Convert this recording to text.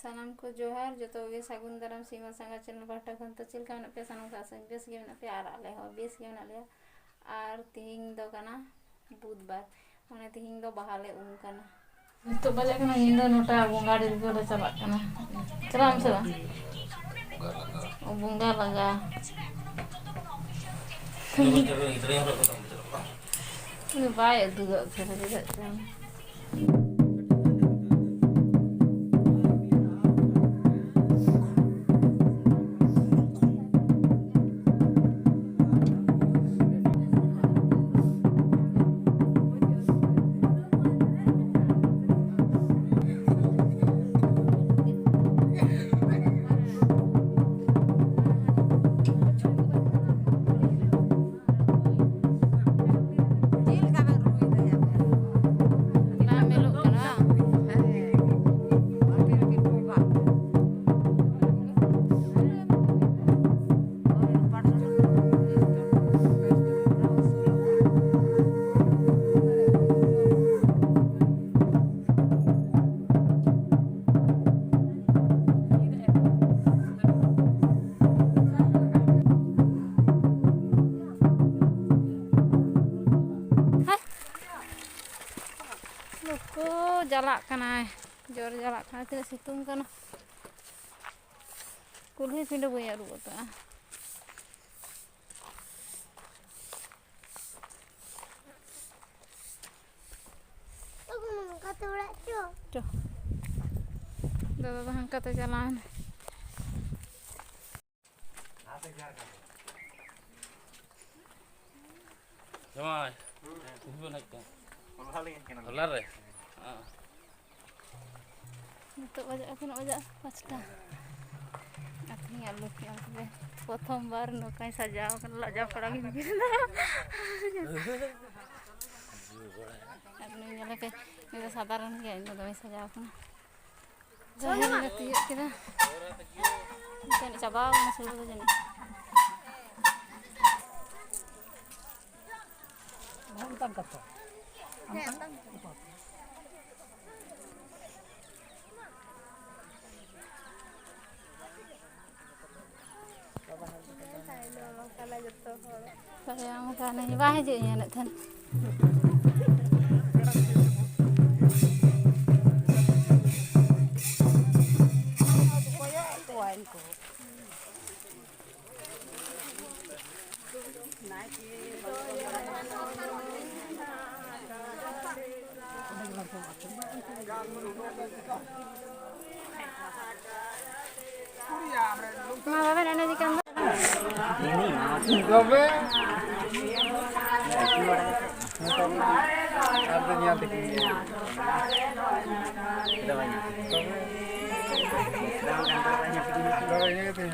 सानाम को जोहार जो तो गे सागुन दाराम सीमा संगा चैनल पाटा खन तो चिलका मेना पे सानाम का संग बेस गे मेना पे आले हो बेस गे मेना ले आर तिहिंग दो कना बुधवार माने तिहिंग दो बहाले कना तो बजे कना इंदो नोटा बुंगाड़ी को चला कना चलाम से बुंगा लगा बाय दुगा फिर दे jalak kana jor jalak kana tidak situng kana kulhi pindah banyak rupa ta tuh dadah angkat jalan Jamai, ibu naik kan? Holar deh. Untuk wajah pasta. Aku ni alu yang tu prothom bar nokai sajau kan lajau kadang ini. Aku ni nyala ke ni sabaran ke ini tu sajau kan. Jadi nanti kita jadi coba masuk tu jadi. Antang kata. Antang. Sayang kan ini bahaya je nak tan. Mama mana ni kan? Gobe. Ada niat tinggi. Ada banyak. Gobe. Gobe ini tu.